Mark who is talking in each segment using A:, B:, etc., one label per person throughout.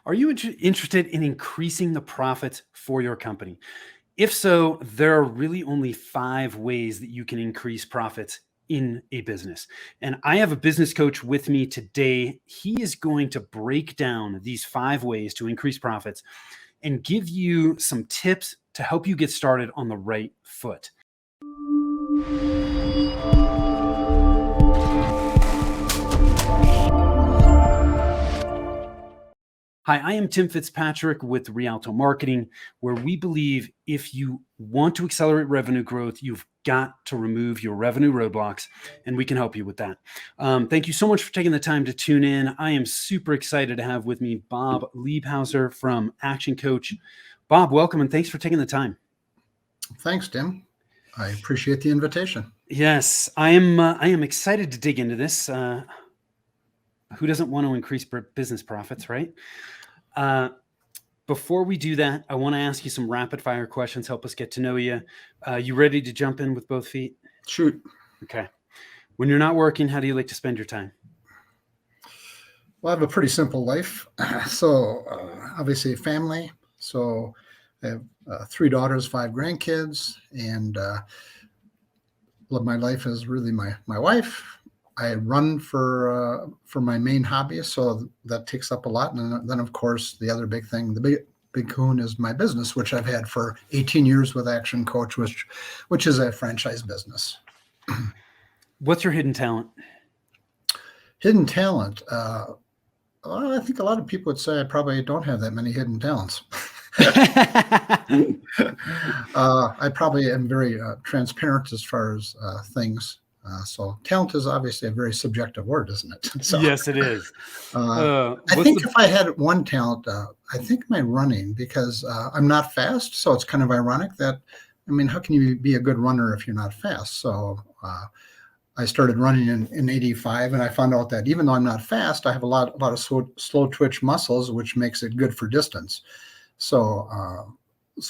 A: Are you interested in increasing the profits for your company? If so, there are really only 5 ways that you can increase profits in a business. And I have a business coach with me today. He is going to break down these 5 ways to increase profits and give you some tips to help you get started on the right foot. Hi, I am Tim Fitzpatrick with Rialto Marketing, where we believe if you want to accelerate revenue growth, you've got to remove your revenue roadblocks, and we can help you with that. Thank you so much for taking the time to tune in. I am super excited to have with me Bob Liebhauser from Action Coach. Bob, welcome, and thanks for taking the time.
B: Thanks, Tim. I appreciate the invitation.
A: Yes, I am excited to dig into this. Who doesn't want to increase business profits, right? Before we do that, I want to ask you some rapid fire questions, help us get to know you. You ready to jump in with both feet?
B: Shoot.
A: Okay. When you're not working, how do you like to spend your time?
B: Well, I have a pretty simple life. So obviously family. So I have 3 daughters, 5 grandkids, and my life is really my wife. I run for my main hobby, so that takes up a lot. And then, of course, the other big thing, the big kahuna is my business, which I've had for 18 years with Action Coach, which is a franchise business.
A: What's your hidden talent?
B: Hidden talent. Well, I think a lot of people would say I probably don't have that many hidden talents. I probably am very transparent as far as things. So talent is obviously a very subjective word, isn't it? So,
A: yes, it is.
B: I think if I had one talent, I think my running, because I'm not fast. So it's kind of ironic that, I mean, how can you be a good runner if you're not fast? So I started running in 85, and I found out that even though I'm not fast, I have a lot of slow twitch muscles, which makes it good for distance. So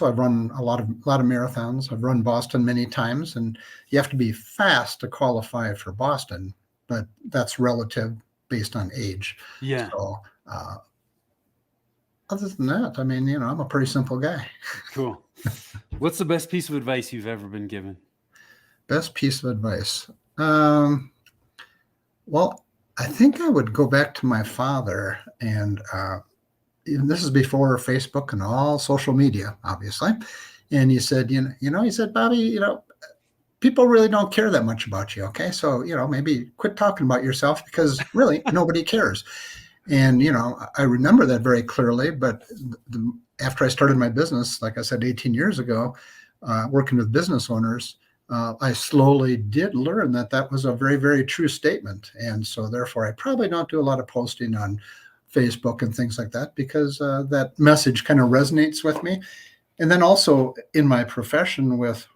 B: I've run a lot of marathons. I've run Boston many times, and you have to be fast to qualify for Boston, but that's relative based on age.
A: Yeah.
B: So other than that, I mean, I'm a pretty simple guy.
A: Cool. What's the best piece of advice you've ever been given?
B: Best piece of advice. Well, I think I would go back to my father, and this is before Facebook and all social media, obviously. And he said, he said, Bobby, people really don't care that much about you. Okay. So, maybe quit talking about yourself, because really nobody cares. And, I remember that very clearly, but after I started my business, like I said, 18 years ago, working with business owners, I slowly did learn that was a very, very true statement. And so therefore I probably don't do a lot of posting on Facebook and things like that, because that message kind of resonates with me. And then also in my profession with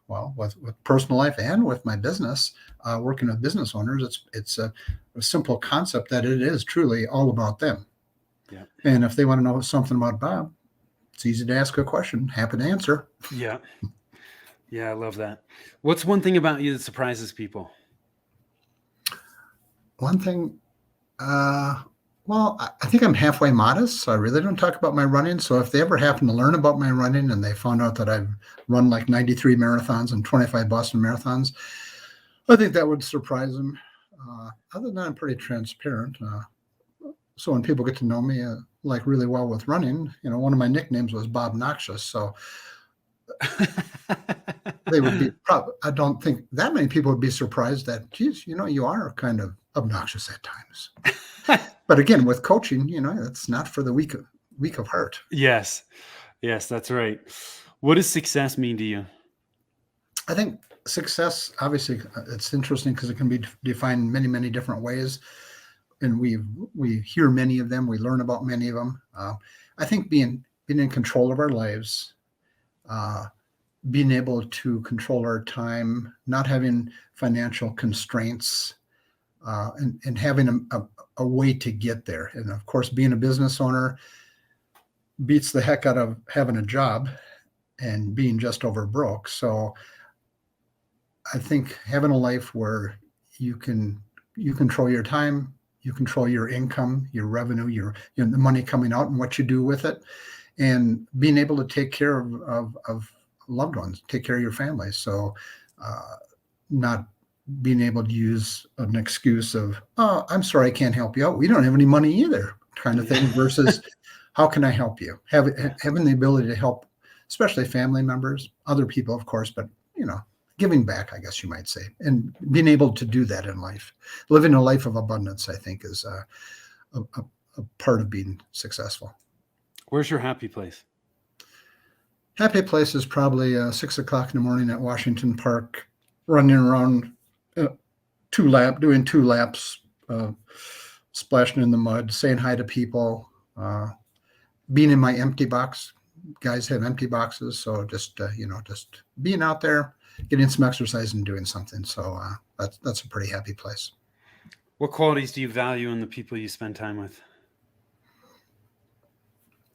B: personal life and with my business, working with business owners, it's a simple concept that it is truly all about them.
A: Yeah.
B: And if they want to know something about Bob, it's easy to ask a question. Happy to answer.
A: Yeah. Yeah, I love that. What's one thing about you that surprises people?
B: One thing, well, I think I'm halfway modest, so I really don't talk about my running. So if they ever happen to learn about my running and they found out that I've run like 93 marathons and 25 Boston marathons, I think that would surprise them. Other than that, I'm pretty transparent. So when people get to know me like really well with running, one of my nicknames was Bob Noxious. So they would be I don't think that many people would be surprised that, geez, you are kind of obnoxious at times. But again, with coaching, it's not for the weak of heart.
A: Yes, that's right. What does success mean to you?
B: I think success, obviously, it's interesting because it can be defined many, many different ways, and we hear many of them. We learn about many of them. I think being in control of our lives, being able to control our time, not having financial constraints, and having a way to get there. And of course, being a business owner beats the heck out of having a job and being just over broke. So I think having a life where you control your time, You control your income, your revenue, the money coming out and what you do with it, and being able to take care of loved ones, take care of your family. So not being able to use an excuse of, oh, I'm sorry, I can't help you out. We don't have any money either, kind of thing, versus how can I help you? Having the ability to help, especially family members, other people, of course, but giving back, I guess you might say, and being able to do that in life, living a life of abundance, I think is a part of being successful.
A: Where's your happy place?
B: Happy place is probably 6 o'clock in the morning at Washington Park, running around doing 2 laps, splashing in the mud, saying hi to people, being in my empty box. Guys have empty boxes, so just being out there, getting some exercise and doing something. So that's a pretty happy place.
A: What qualities do you value in the people you spend time with?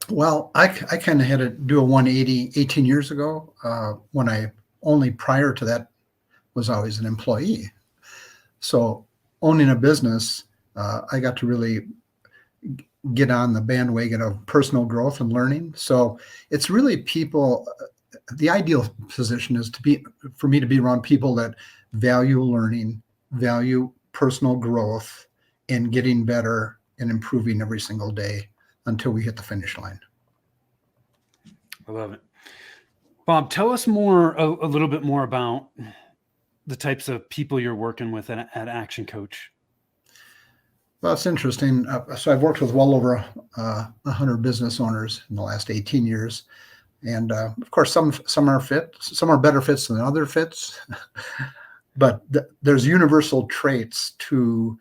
B: Well, I kind of had to do a 180 18 years ago, when I only prior to that was always an employee. So owning a business, I got to really get on the bandwagon of personal growth and learning. So it's really people. The ideal position is for me to be around people that value learning, value personal growth, and getting better and improving every single day until we hit the finish line.
A: I love it. Bob, tell us a little bit more about the types of people you're working with at Action Coach.
B: Well, it's interesting. So I've worked with well over 100 business owners in the last 18 years. And of course, some are some are better fits than other fits. But there's universal traits to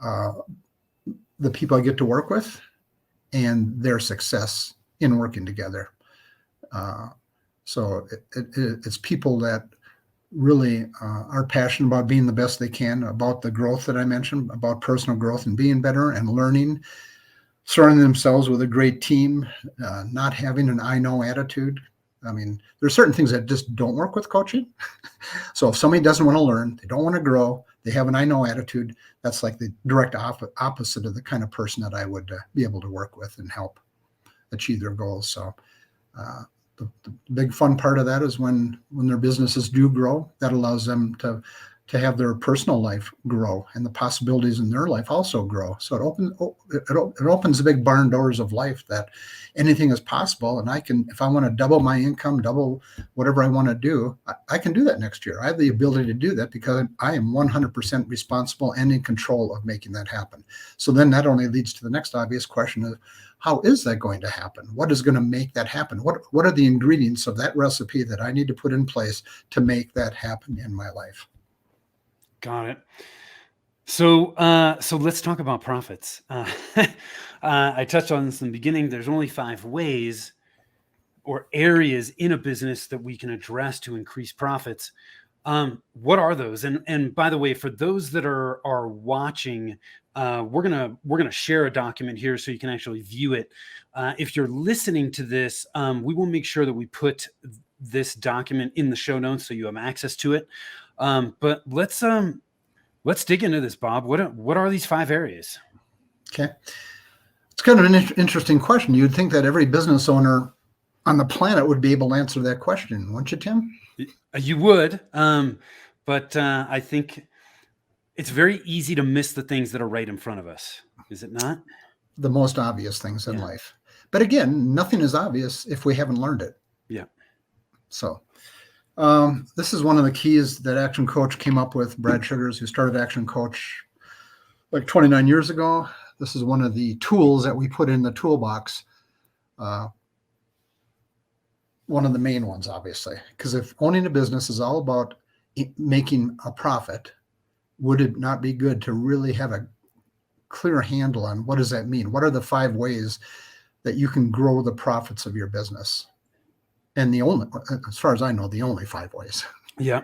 B: the people I get to work with and their success in working together. So it's people that really are passionate about being the best they can, about the growth that I mentioned, about personal growth and being better and learning, surrounding themselves with a great team, not having an I know attitude. I mean, there's certain things that just don't work with coaching. So if somebody doesn't want to learn, they don't want to grow, they have an I know attitude, that's like the direct opposite of the kind of person that I would be able to work with and help achieve their goals. So the big fun part of that is when their businesses do grow, that allows them to have their personal life grow and the possibilities in their life also grow. So it opens the big barn doors of life that anything is possible. And if I want to double my income, double whatever I want to do, I can do that next year. I have the ability to do that because I am 100% responsible and in control of making that happen. So then that only leads to the next obvious question of, how is that going to happen? What is going to make that happen? What are the ingredients of that recipe that I need to put in place to make that happen in my life?
A: Got it. So let's talk about profits. I touched on this in the beginning. There's only 5 ways or areas in a business that we can address to increase profits. What are those? And by the way, for those that are watching, we're gonna share a document here so you can actually view it. If you're listening to this, we will make sure that we put this document in the show notes so you have access to it. But let's dig into this, Bob. What are these 5 areas?
B: Okay, it's kind of an interesting question. You'd think that every business owner on the planet would be able to answer that question, wouldn't you, Tim?
A: You would, but I think it's very easy to miss the things that are right in front of us. Is it not?
B: The most obvious things in life. But again, nothing is obvious if we haven't learned it.
A: Yeah.
B: So this is one of the keys that Action Coach came up with. Brad Sugars, who started Action Coach like 29 years ago. This is one of the tools that we put in the toolbox. One of the main ones, obviously, because if owning a business is all about making a profit, would it not be good to really have a clear handle on what does that mean? What are the 5 ways that you can grow the profits of your business? And as far as I know, the only 5 ways.
A: Yeah.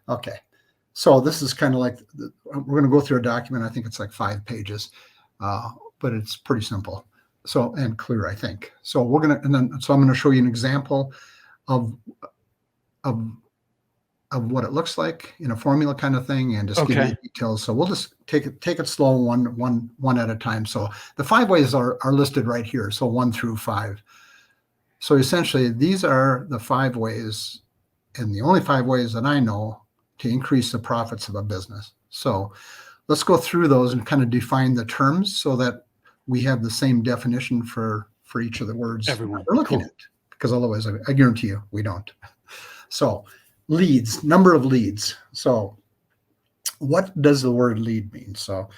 B: Okay. So this is kind of like, we're going to go through a document. I think it's like 5 pages, but it's pretty simple. So, and clear, I think. So I'm going to show you an example of of what it looks like in a formula kind of thing, and just give you
A: Okay.
B: the details. So we'll just take it slow, one at a time. So the 5 ways are listed right here. So 1 through 5. So essentially, these are the 5 ways, and the only 5 ways that I know to increase the profits of a business. So let's go through those and kind of define the terms so that we have the same definition for each of the words
A: Everyone.
B: we're looking
A: Cool.
B: at, because otherwise I guarantee you we don't. So leads, number of leads. So what does the word lead mean? So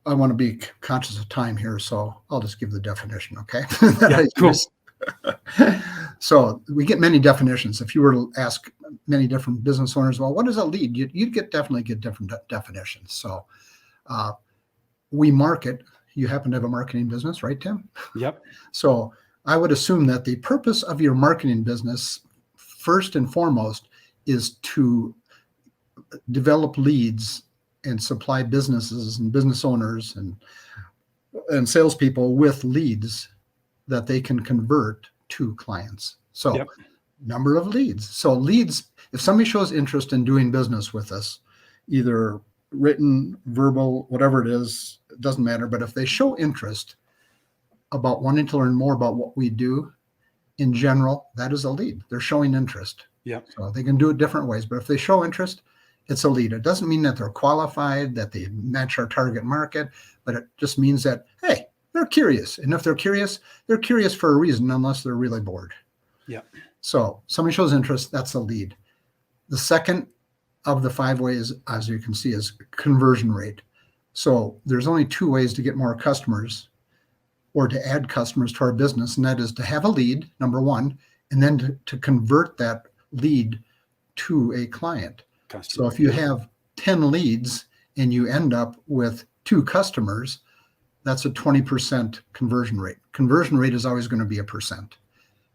B: I want to be conscious of time here, so I'll just give the definition, okay?
A: Yeah, cool.
B: So we get many definitions. If you were to ask many different business owners, well, what is a lead? You'd definitely get different definitions. So we market. You happen to have a marketing business, right, Tim?
A: Yep.
B: So I would assume that the purpose of your marketing business, first and foremost, is to develop leads and supply businesses and business owners and salespeople with leads that they can convert to clients. So
A: Yep.
B: number of leads. So leads, if somebody shows interest in doing business with us, either written, verbal, whatever it is, it doesn't matter. But if they show interest about wanting to learn more about what we do in general, that is a lead. They're showing interest.
A: Yep.
B: So they can do it different ways, but if they show interest, it's a lead. It doesn't mean that they're qualified, that they match our target market, but it just means that, hey, they're curious. And if they're curious for a reason, unless they're really bored.
A: Yep.
B: So somebody shows interest, that's a lead. The second of the 5 ways, as you can see, is conversion rate. So there's only 2 ways to get more customers or to add customers to our business, and that is to have a lead, number one, and then to convert that lead to a client.
A: Customer.
B: So if you have 10 leads and you end up with 2 customers, that's a 20% conversion rate. Conversion rate is always going to be a percent.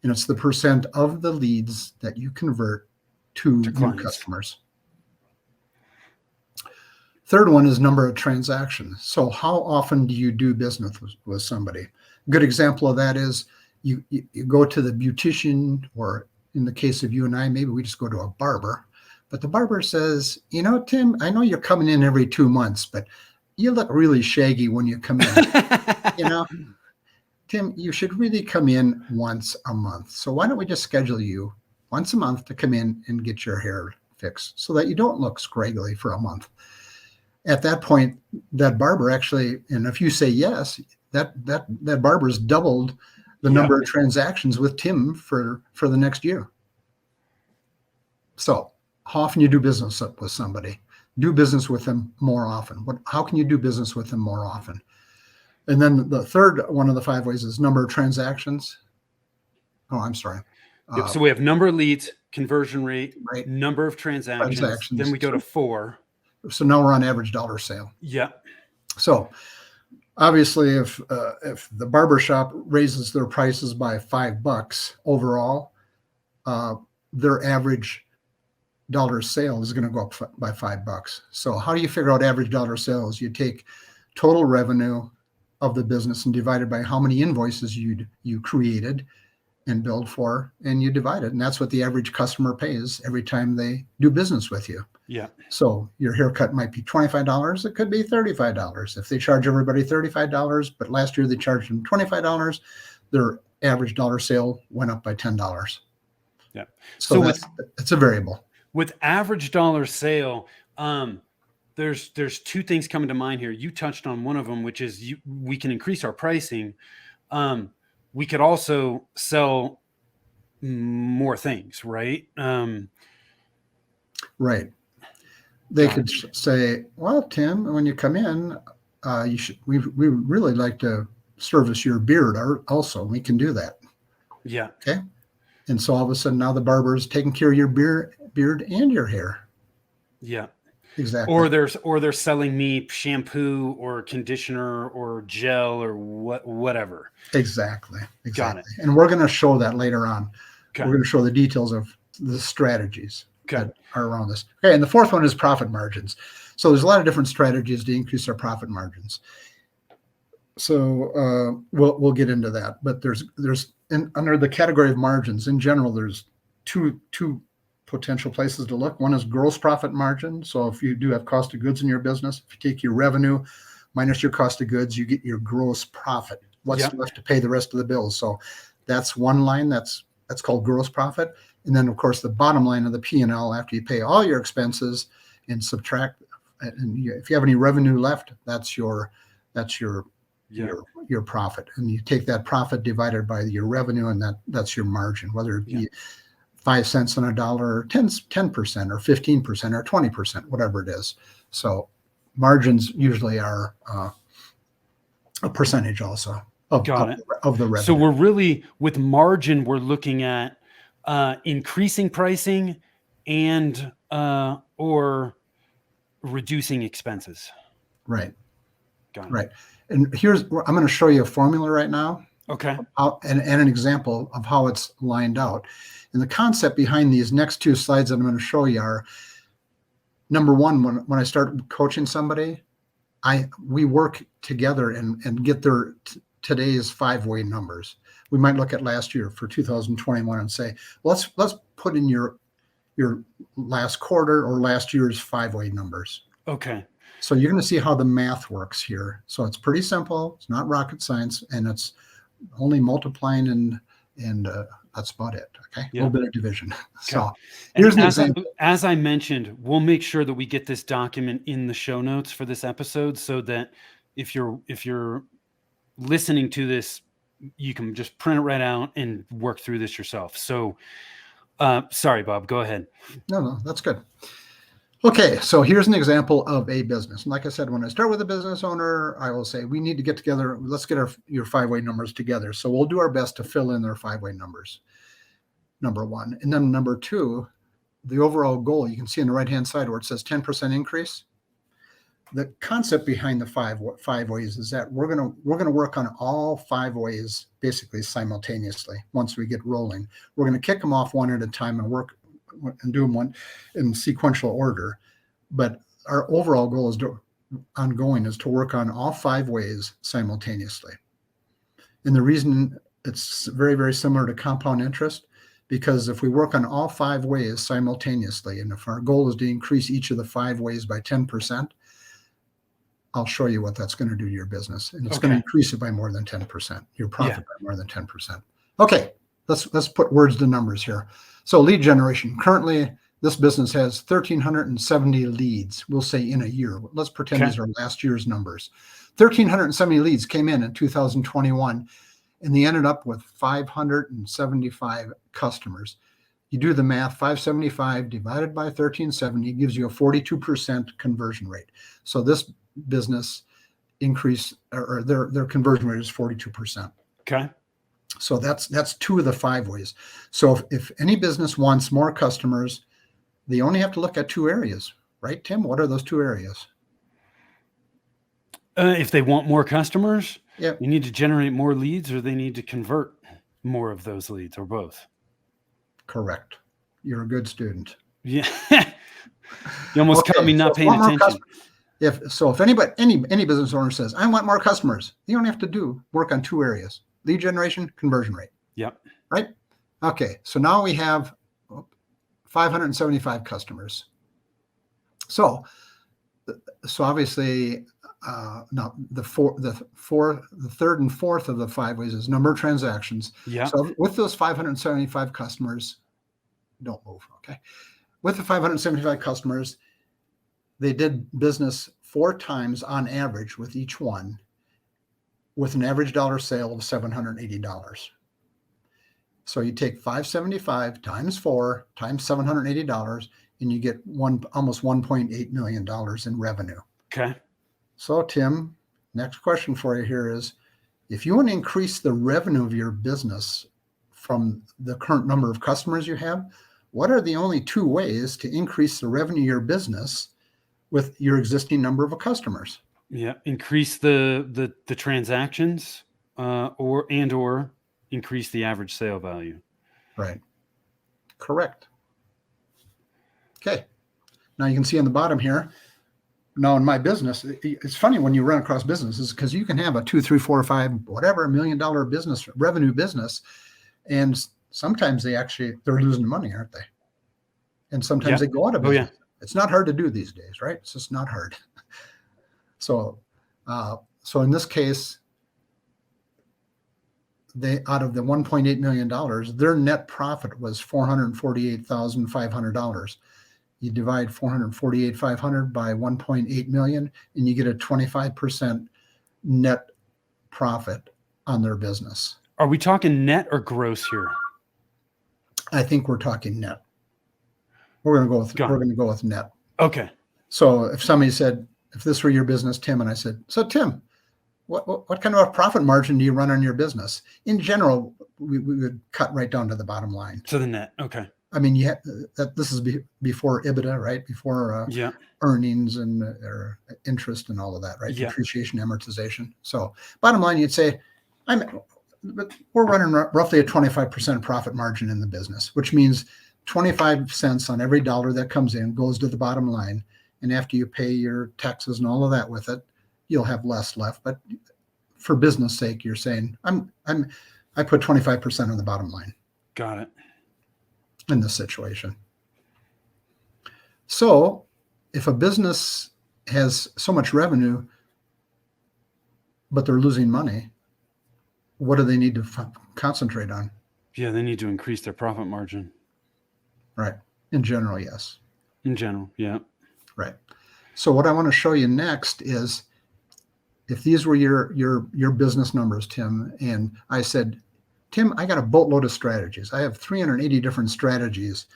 B: And it's the percent of the leads that you convert to new
A: clients.
B: customers. Third one is number of transactions. So how often do you do business with somebody? A good example of that is you go to the beautician, or in the case of you and I, maybe we just go to a barber. But the barber says, you know, Tim, I know you're coming in every 2 months, but you look really shaggy when you come in. You know, Tim, you should really come in once a month. So why don't we just schedule you once a month to come in and get your hair fixed so that you don't look scraggly for a month. At that point, that barber actually, and if you say yes, that barber's doubled the number of transactions with Tim for the next year. So how often you do business with somebody? Do business with them more often. How can you do business with them more often? And then the third one of the 5 ways is number of transactions. Oh, I'm sorry.
A: Yep. So we have number of leads, conversion rate,
B: right.
A: Number of transactions. Then we go to 4.
B: So now we're on average dollar sale.
A: Yeah.
B: So obviously, if the barbershop raises their prices by $5 overall, their average dollar sale is going to go up by $5. So how do you figure out average dollar sales? You take total revenue of the business and divide it by how many invoices you created and billed for, and you divide it. And that's what the average customer pays every time they do business with you.
A: Yeah.
B: So your haircut might be $25. It could be $35. If they charge everybody $35, but last year they charged them $25, their average dollar sale went up by $10.
A: Yeah.
B: So it's a variable.
A: With average dollar sale, there's 2 things coming to mind here. You touched on one of them, which is we can increase our pricing. We could also sell more things, right?
B: Right. They could say, well, Tim, when you come in, we really like to service your beard also. We can do that.
A: Yeah.
B: Okay. And so all of a sudden now the barber is taking care of your beard and your hair.
A: Yeah.
B: Exactly.
A: Or they're selling me shampoo or conditioner or gel or whatever.
B: Exactly.
A: Got it.
B: And we're going to show that later on.
A: Okay.
B: We're going to show the details of the strategies
A: Okay.
B: that are around this. Okay. And the fourth one is profit margins. So there's a lot of different strategies to increase our profit margins. So we'll get into that. But there's under the category of margins in general, there's two potential places to look. One is gross profit margin. So if you do have cost of goods in your business, if you take your revenue minus your cost of goods, you get your gross profit. What's
A: Yep.
B: left to pay the rest of the bills. So that's one line that's called gross profit. And then of course the bottom line of the P&L after you pay all your expenses and subtract, and if you have any revenue left, that's your profit. And you take that profit divided by your revenue, and that's your margin, whether it be 5 cents on a dollar, or 10% or 15% or 20%, whatever it is. So margins usually are a percentage also of the revenue.
A: So we're really, with margin, we're looking at increasing pricing and or reducing expenses.
B: Right.
A: Got it.
B: Right. And I'm going to show you a formula right now.
A: Okay.
B: And an example of how it's lined out. And the concept behind these next two slides that I'm going to show you are, number one, when I start coaching somebody, we work together and get their today's 5-way numbers. We might look at last year for 2021 and say, let's put in your last quarter or last year's 5-way numbers.
A: Okay.
B: So you're going to see how the math works here. So it's pretty simple. It's not rocket science, and it's only multiplying and that's about it. Okay. A little bit of division. Okay. So here's an example.
A: As I mentioned, we'll make sure that we get this document in the show notes for this episode, so that if you're listening to this, you can just print it right out and work through this yourself. So sorry, Bob, go ahead.
B: No, that's good. Okay, so here's an example of a business. And like I said, when I start with a business owner, I will say, we need to get together. Let's get your 5-way numbers together. So we'll do our best to fill in their 5-way numbers, number one. And then number two, the overall goal, you can see on the right-hand side where it says 10% increase. The concept behind the five ways is that we're gonna work on all 5 ways basically simultaneously. Once we get rolling, we're going to kick them off one at a time and work and do them one in sequential order. But our overall goal is to work on all 5 ways simultaneously. And the reason it's very, very similar to compound interest, because if we work on all 5 ways simultaneously, and if our goal is to increase each of the 5 ways by 10%, I'll show you what that's going to do to your business. And it's going to increase it by more than 10%, your profit by more than 10%. Okay, let's put words to numbers here. So lead generation. Currently, this business has 1,370 leads, we'll say in a year. Let's pretend these are last year's numbers. 1,370 leads came in 2021, and they ended up with 575 customers. You do the math, 575 divided by 1,370 gives you a 42% conversion rate. So this business increase, or their conversion rate is 42%.
A: Okay.
B: So that's 2 of the 5 ways. So if any business wants more customers, they only have to look at 2 areas, right, Tim? What are those 2 areas?
A: If they want more customers,
B: you
A: need to generate more leads, or they need to convert more of those leads, or both.
B: Correct. You're a good student.
A: Yeah. You almost caught me not paying attention.
B: If anybody, any business owner says, I want more customers, you only have to work on 2 areas: lead generation, conversion rate.
A: Yep.
B: Right? Okay. So now we have 575 customers. So obviously, now the 3rd and 4th of the 5 ways is number of transactions.
A: Yeah.
B: So with those 575 customers, don't move. Okay. With the 575 customers, they did business 4 times on average with each one, with an average dollar sale of $780. So you take 575 times 4 times $780, and you get almost $1.8 million in revenue.
A: Okay.
B: So Tim, next question for you here is, if you want to increase the revenue of your business from the current number of customers you have, what are the only 2 ways to increase the revenue of your business with your existing number of customers?
A: Yeah, increase the transactions, or increase the average sale value.
B: Right. Correct. Okay. Now you can see on the bottom here. Now in my business, it's funny when you run across businesses, because you can have a 2, 3, 4, 5, whatever $1 million revenue business, and sometimes they're losing money, aren't they? And sometimes
A: Yeah.
B: they go out of
A: Oh, yeah.
B: business. It's not hard to do these days, right? It's just not hard. So, so in this case, they, out of the $1.8 million, their net profit was $448,500. You divide 448,500 by 1.8 million, and you get a 25% net profit on their business.
A: Are we talking net or gross here?
B: I think we're talking net. We're going to go with net.
A: Okay.
B: So if somebody said, if this were your business, Tim, and I said, so Tim, what kind of a profit margin do you run on your business? In general, we would cut right down to the bottom line.
A: To the net. Okay.
B: I mean, this is before EBITDA, right? Before
A: Yeah.
B: earnings and or interest and all of that, right?
A: Yeah.
B: Depreciation, amortization. So bottom line, you'd say, we're running roughly a 25% profit margin in the business, which means 25 cents on every dollar that comes in goes to the bottom line. And after you pay your taxes and all of that with it, you'll have less left. But for business sake, you're saying I put 25% on the bottom line.
A: Got it.
B: In this situation. So if a business has so much revenue, but they're losing money, what do they need to concentrate on?
A: Yeah, they need to increase their profit margin.
B: Right. In general, yes.
A: In general, yeah.
B: Right. So what I want to show you next is, if these were your business numbers, Tim, and I said, Tim, I got a boatload of strategies. I have 380 different strategies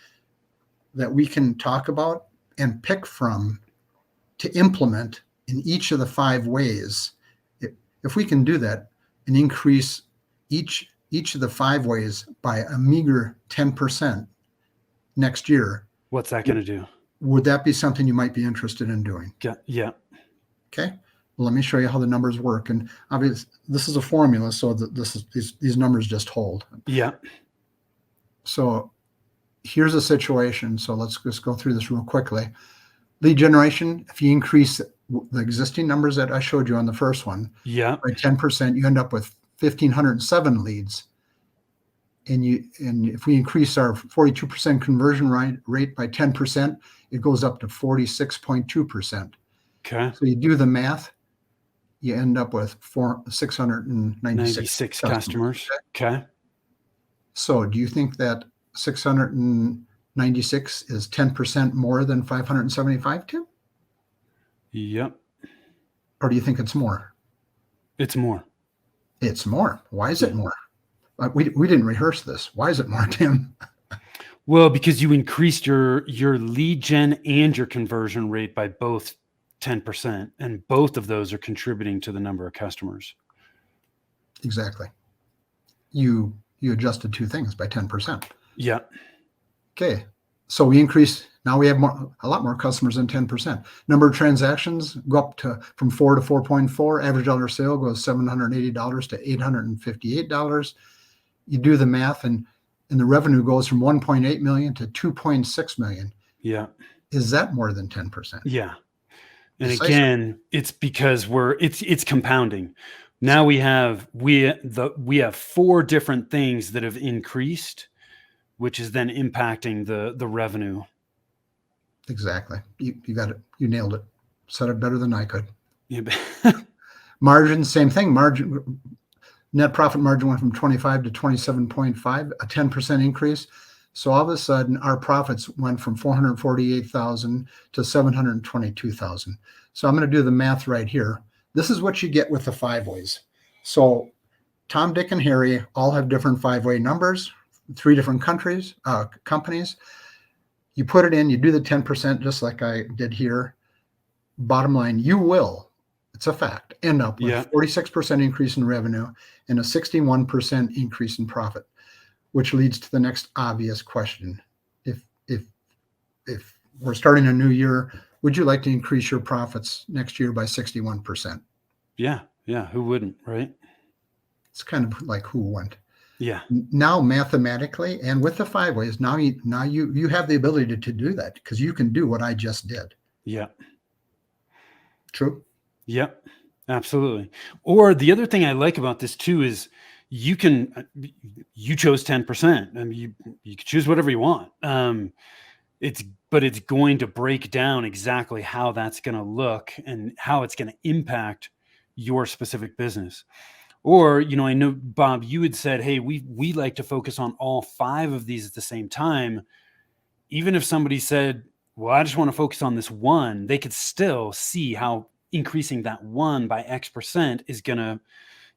B: that we can talk about and pick from to implement in each of the 5 ways. If we can do that and increase each of the 5 ways by a meager 10% next year.
A: What's that going to do?
B: Would that be something you might be interested in doing?
A: Yeah.
B: Okay. Well, let me show you how the numbers work. And obviously, this is a formula, so these numbers just hold.
A: Yeah.
B: So here's a situation. So let's just go through this real quickly. Lead generation, if you increase the existing numbers that I showed you on the first one by 10%, you end up with 1,507 leads. And if we increase our 42% conversion rate by 10%, it goes up to 46.2%.
A: Okay.
B: So you do the math, you end up with 696
A: customers. Okay.
B: So do you think that 696 is 10% more than 575, Tim?
A: Yep.
B: Or do you think it's more?
A: It's more.
B: It's more. Why is it more? We didn't rehearse this. Why is it more, Tim?
A: Well, because you increased your lead gen and your conversion rate by both 10%, and both of those are contributing to the number of customers.
B: Exactly. You adjusted 2 things by 10%.
A: Yeah.
B: Okay. So we increase. Now we have a lot more customers than 10%. Number of transactions go up from 4 to 4.4. Average dollar sale goes $780 to $858. You do the math, and the revenue goes from 1.8 million to 2.6 million.
A: Yeah.
B: Is that more than 10%?
A: Yeah. And
B: Precisely.
A: again, it's because it's compounding. Now we have 4 different things that have increased, which is then impacting the revenue.
B: Exactly. You got it. You nailed it. Said it better than I could.
A: Yeah.
B: Margin, same thing. Net profit margin went from 25 to 27.5, a 10% increase. So all of a sudden, our profits went from 448,000 to 722,000. So I'm going to do the math right here. This is what you get with the 5 ways. So Tom, Dick, and Harry all have different 5-way numbers, 3 different companies. You put it in, you do the 10% just like I did here. Bottom line, you will, it's a fact, end up with 46% increase in revenue and a 61% increase in profit, which leads to the next obvious question. If we're starting a new year, would you like to increase your profits next year by 61%?
A: Yeah. Who wouldn't, right?
B: It's kind of like who wouldn't.
A: Yeah.
B: Now, mathematically, and with the 5 ways, now you have the ability to do that because you can do what I just did.
A: Yeah.
B: True.
A: Yep. Absolutely. Or the other thing I like about this too is you chose 10%. I mean, you could choose whatever you want. but it's going to break down exactly how that's going to look and how it's going to impact your specific business. Or, I know, Bob, you had said, hey, we like to focus on all 5 of these at the same time. Even if somebody said, well, I just want to focus on this one, they could still see how increasing that one by X% is going to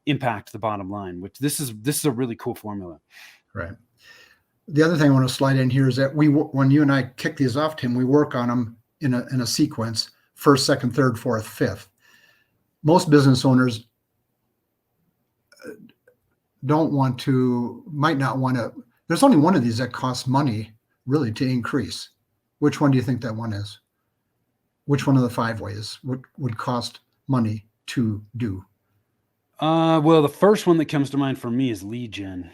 A: impact the bottom line, which this is a really cool formula.
B: Right. The other thing I want to slide in here is that when you and I kick these off, Tim, we work on them in a sequence: first, second, third, fourth, fifth. Most business owners might not want to. There's only one of these that costs money really to increase. Which one do you think that one is? Which one of the 5 ways would cost money to do?
A: Well, the first one that comes to mind for me is lead gen.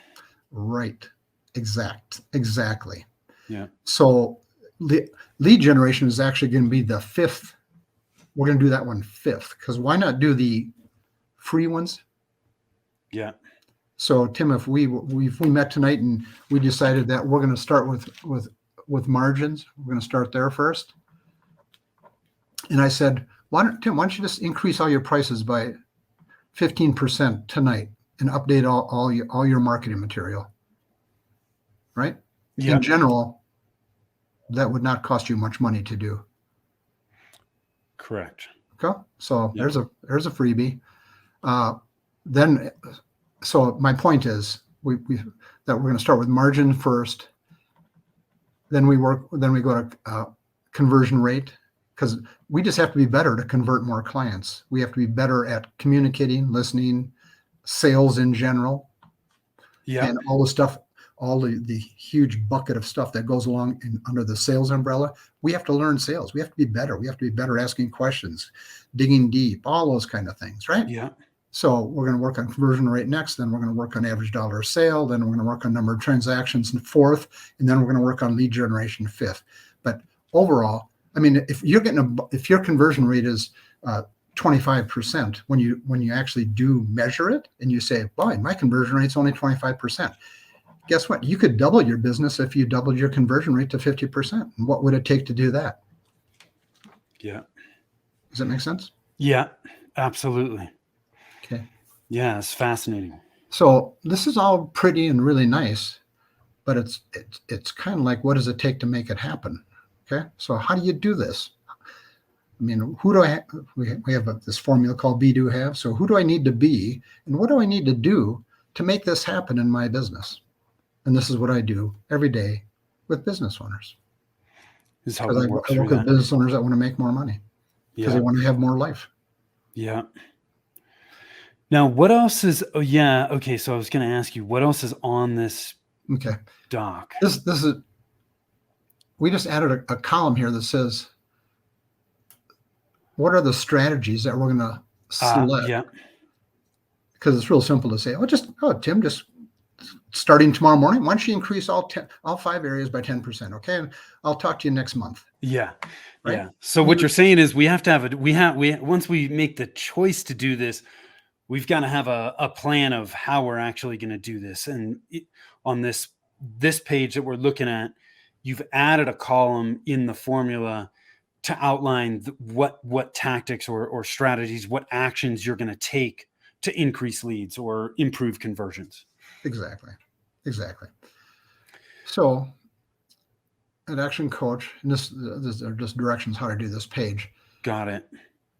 B: Right. Exactly.
A: Yeah.
B: So lead generation is actually going to be the 5th. We're going to do that one 5th, because why not do the free ones?
A: Yeah.
B: So Tim, if we met tonight and we decided that we're going to start with margins, we're going to start there first. And I said, Tim, why don't you just increase all your prices by 15% tonight and update all your marketing material? Right?
A: Yeah.
B: In general, that would not cost you much money to do.
A: Correct.
B: Okay. So there's a freebie. So my point is that we're going to start with margin first. Then we go to conversion rate, because we just have to be better to convert more clients. We have to be better at communicating, listening, sales in general, and all the stuff, all the huge bucket of stuff that goes along under the sales umbrella. We have to learn sales. We have to be better. We have to be better asking questions, digging deep, all those kind of things, right?
A: Yeah.
B: So we're going to work on conversion rate next. Then we're going to work on average dollar sale. Then we're going to work on number of transactions in 4th, and then we're going to work on lead generation 5th. But overall, I mean, if your conversion rate is 25%, when you actually do measure it and you say, boy, my conversion rate's only 25%. Guess what? You could double your business if you doubled your conversion rate to 50%. And what would it take to do that?
A: Yeah.
B: Does that make sense?
A: Yeah, absolutely.
B: Okay.
A: Yeah, it's fascinating.
B: So this is all pretty and really nice, but it's kind of like, what does it take to make it happen? Okay. So how do you do this? I mean, who do I have? We have this formula called be, do, have. So who do I need to be, and what do I need to do to make this happen in my business? And this is what I do every day with business owners.
A: This is how we work
B: I
A: through
B: work with
A: that.
B: business owners that want to make more money because they want to have more life.
A: Yeah. Now, what else is? Oh, yeah. Okay. So I was going to ask you, what else is on this doc?
B: This is. We just added a column here that says, what are the strategies that we're going to select?
A: Yeah.
B: Because it's real simple to say, Tim, just starting tomorrow morning, why don't you increase all 5 areas by 10%? Okay. And I'll talk to you next month.
A: Yeah.
B: Right?
A: Yeah. So what you're saying is we have to have once we make the choice to do this, we've got to have a plan of how we're actually going to do this. And on this page that we're looking at, you've added a column in the formula to outline what tactics or strategies, what actions you're going to take to increase leads or improve conversions.
B: Exactly. So at Action Coach, and this are just directions how to do this page.
A: Got it.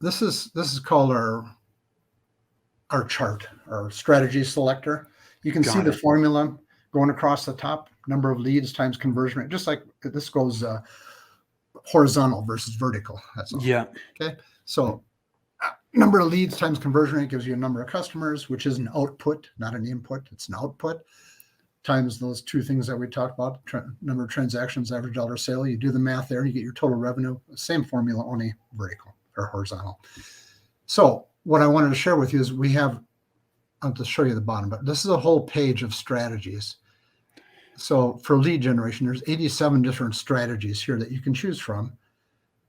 B: This is called our chart, our strategy selector. You can see the formula going across the top, number of leads times conversion rate, just like this goes horizontal versus vertical. That's all.
A: Yeah.
B: Okay. So number of leads times conversion rate gives you a number of customers, which is an output, not an input. It's an output, times those 2 things that we talked about, number of transactions, average dollar sale. You do the math there, you get your total revenue. Same formula, only vertical or horizontal. So what I wanted to share with you is I'll just show you the bottom, but this is a whole page of strategies. So for lead generation, there's 87 different strategies here that you can choose from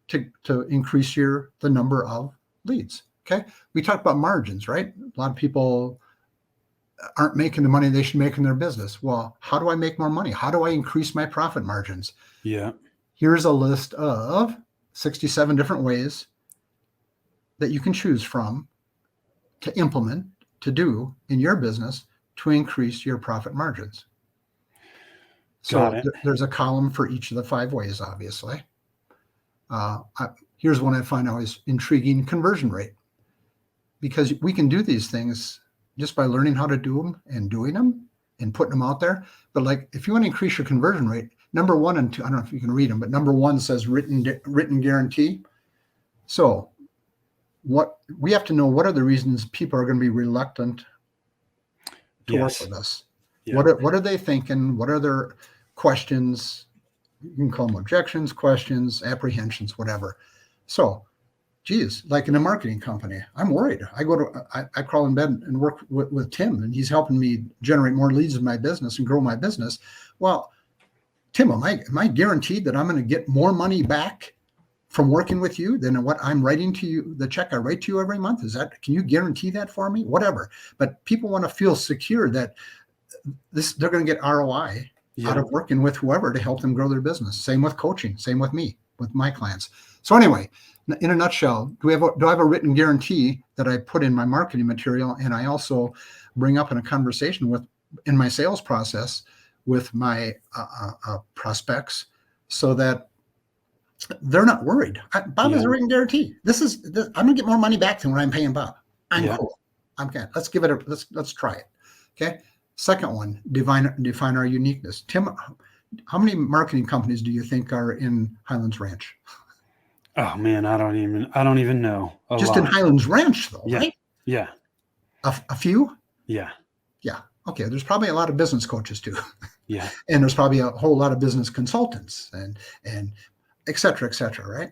B: to increase the number of leads. Okay. We talked about margins, right? A lot of people aren't making the money they should make in their business. Well, how do I make more money? How do I increase my profit margins?
A: Yeah.
B: Here's a list of 67 different ways that you can choose from to implement, to do in your business to increase your profit margins.
A: Got
B: So
A: it.
B: there's a column for each of the 5 ways, obviously. Here's one I find always intriguing: conversion rate. Because we can do these things just by learning how to do them and doing them and putting them out there. But like, if you want to increase your conversion rate, number 1 and 2, I don't know if you can read them, but number 1 says written guarantee. So what we have to know, what are the reasons people are going to be reluctant to work with us?
A: Yeah.
B: What are they thinking? What are their questions? You can call them objections, questions, apprehensions, whatever. So, geez, like in a marketing company, I'm worried. I crawl in bed and work with Tim, and he's helping me generate more leads in my business and grow my business. Well, Tim, am I guaranteed that I'm going to get more money back from working with you than what I'm writing to you, the check I write to you every month? Can you guarantee that for me? Whatever. But people want to feel secure that they're going to get ROI out of working with whoever to help them grow their business. Same with coaching, same with me, with my clients. So anyway, in a nutshell, do I have a written guarantee that I put in my marketing material, and I also bring up in a conversation in my sales process with my prospects, so that they're not worried? Bob has a written guarantee. I'm going to get more money back than what I'm paying Bob. I'm cool. I'm good. Let's give it let's try it. Okay. Second one, define our uniqueness. Tim, how many marketing companies do you think are in Highlands Ranch?
A: Oh man, I don't even know.
B: Just in Highlands Ranch, though, right?
A: Yeah.
B: A few?
A: Yeah.
B: Yeah. Okay. There's probably a lot of business coaches too.
A: Yeah.
B: And there's probably a whole lot of business consultants and et cetera, right?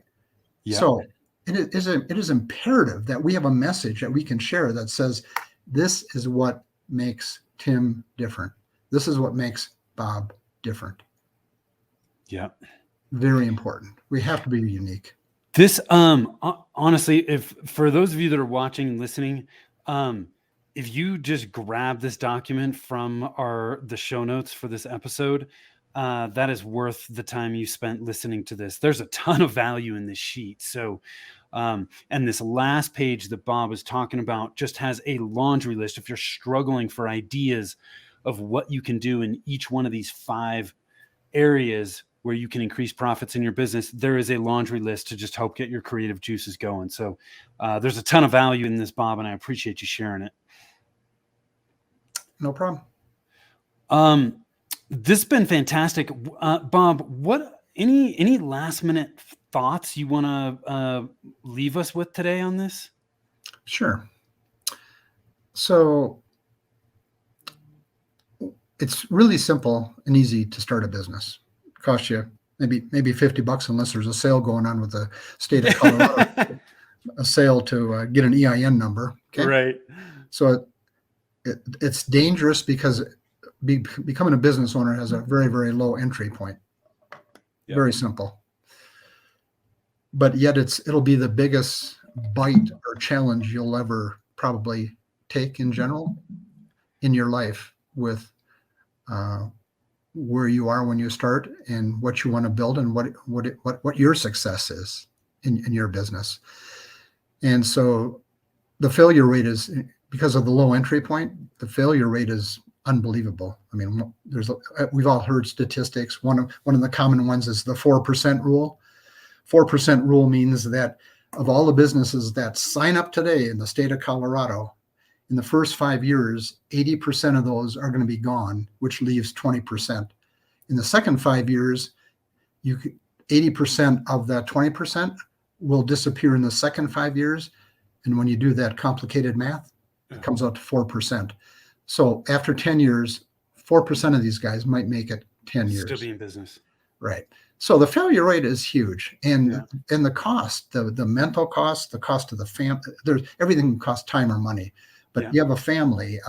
B: Yeah. So it is imperative that we have a message that we can share that says, this is what makes Tim different. This is what makes Bob different.
A: Yeah.
B: Very important. We have to be unique.
A: This, honestly, if for those of you that are watching and listening, if you just grab this document from the show notes for this episode, that is worth the time you spent listening to this. There's a ton of value in this sheet. So, and this last page that Bob was talking about just has a laundry list. If you're struggling for ideas of what you can do in each one of these 5 areas where you can increase profits in your business, there is a laundry list to just help get your creative juices going. So there's a ton of value in this, Bob, and I appreciate you sharing it.
B: No problem.
A: This has been fantastic. Bob, what any last minute thoughts you want to leave us with today on this?
B: Sure. So it's really simple and easy to start a business. It costs you maybe $50 unless there's a sale going on with the state of Colorado, a sale to get an EIN number. Okay?
A: Right.
B: So it's dangerous because becoming a business owner has a very, very low entry point. Yep. Very simple. But yet it'll be the biggest bite or challenge you'll ever probably take in general in your life, with where you are when you start and what you want to build and what your success is in your business. And so the failure rate is, because of the low entry point, the failure rate is unbelievable. I mean, we've all heard statistics. One of the common ones is the 4% rule. 4% rule means that of all the businesses that sign up today in the state of Colorado, in the first 5 years, 80% of those are going to be gone, which leaves 20%. In the second 5 years, 80% of that 20% will disappear in the second 5 years. And when you do that complicated math, it comes out to 4%. So after 10 years, 4% of these guys might make it 10 years.
A: Still be in business.
B: Right. So the failure rate is huge. And the cost, the mental cost, the cost of the family, everything costs time or money. But you have a family,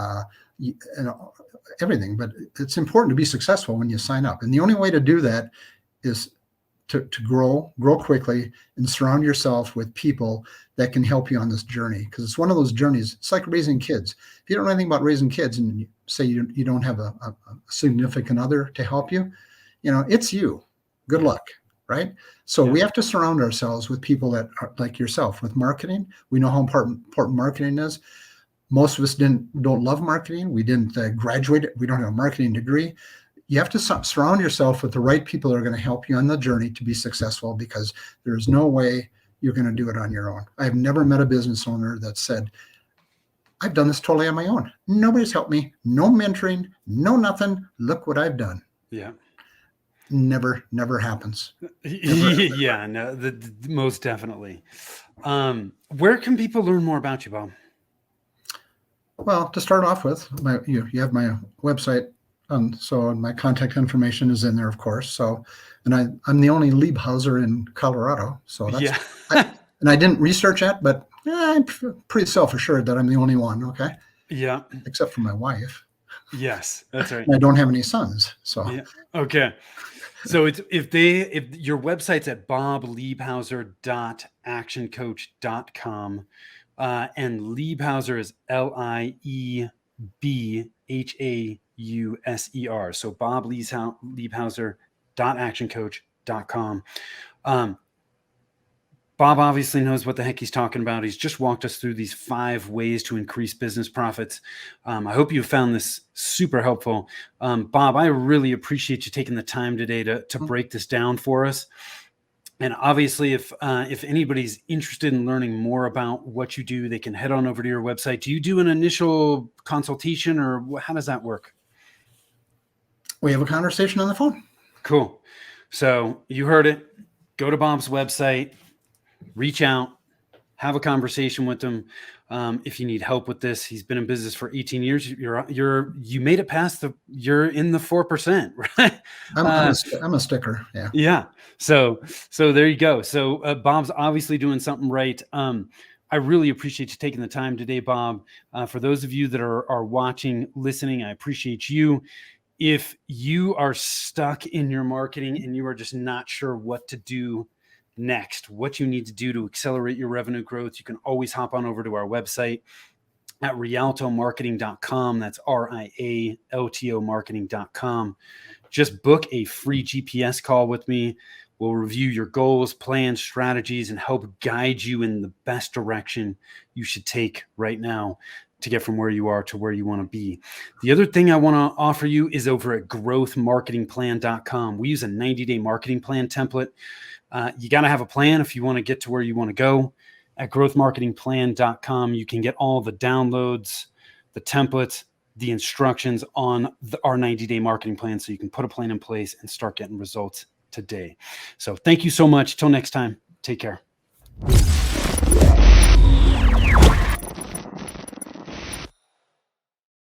B: everything. But it's important to be successful when you sign up. And the only way to do that is to grow quickly, and surround yourself with people that can help you on this journey. Because it's one of those journeys. It's like raising kids. If you don't know anything about raising kids, and you say you don't have a significant other to help you, it's you. Good luck. right? So
A: Yeah.
B: we have to surround ourselves with people that are like yourself with marketing. We know how important marketing is. Most of us don't love marketing. We didn't graduate. We don't have a marketing degree. You have to surround yourself with the right people that are going to help you on the journey to be successful, because there's no way you're going to do it on your own. I've never met a business owner that said, I've done this totally on my own. Nobody's helped me. No mentoring, no nothing. Look what I've done.
A: Yeah.
B: Never happens.
A: Yeah, no, most definitely. Where can people learn more about you, Bob?
B: Well, to start off with, you have my website, so my contact information is in there, of course. So, and I'm the only Liebhauser in Colorado. So that's,
A: Yeah.
B: and I didn't research that, but I'm pretty self-assured that I'm the only one. Okay.
A: Yeah.
B: Except for my wife.
A: Yes, that's right.
B: And I don't have any sons. So
A: Yeah. Okay. So it's if your website's at bobliebhauser.actioncoach.com, and Liebhauser is Liebhauser. So bobliebhauser.actioncoach.com. Bob obviously knows what the heck he's talking about. He's just walked us through these 5 ways to increase business profits. I hope you found this super helpful. Bob, I really appreciate you taking the time today to break this down for us. And obviously, if anybody's interested in learning more about what you do, they can head on over to your website. Do you do an initial consultation, or how does that work?
B: We have a conversation on the phone.
A: Cool. So you heard it. Go to Bob's website. Reach out, have a conversation with him. If you need help with this, he's been in business for 18 years. You made it past you're in the 4%, right?
B: I'm a sticker. Yeah.
A: Yeah. So there you go. So Bob's obviously doing something right. I really appreciate you taking the time today, Bob. For those of you that are watching, listening, I appreciate you. If you are stuck in your marketing and you are just not sure what to do next, what you need to do to accelerate your revenue growth, you can always hop on over to our website at rialtomarketing.com. That's RIALTO marketing.com. Just book a free GPS call with me. We'll review your goals, plans, strategies, and help guide you in the best direction you should take right now to get from where you are to where you want to be. The other thing I want to offer you is over at growthmarketingplan.com. We use a 90-day marketing plan template. You got to have a plan if you want to get to where you want to go. At growthmarketingplan.com, you can get all the downloads, the templates, the instructions on our 90-day marketing plan, so you can put a plan in place and start getting results today. So thank you so much. Till next time, take care.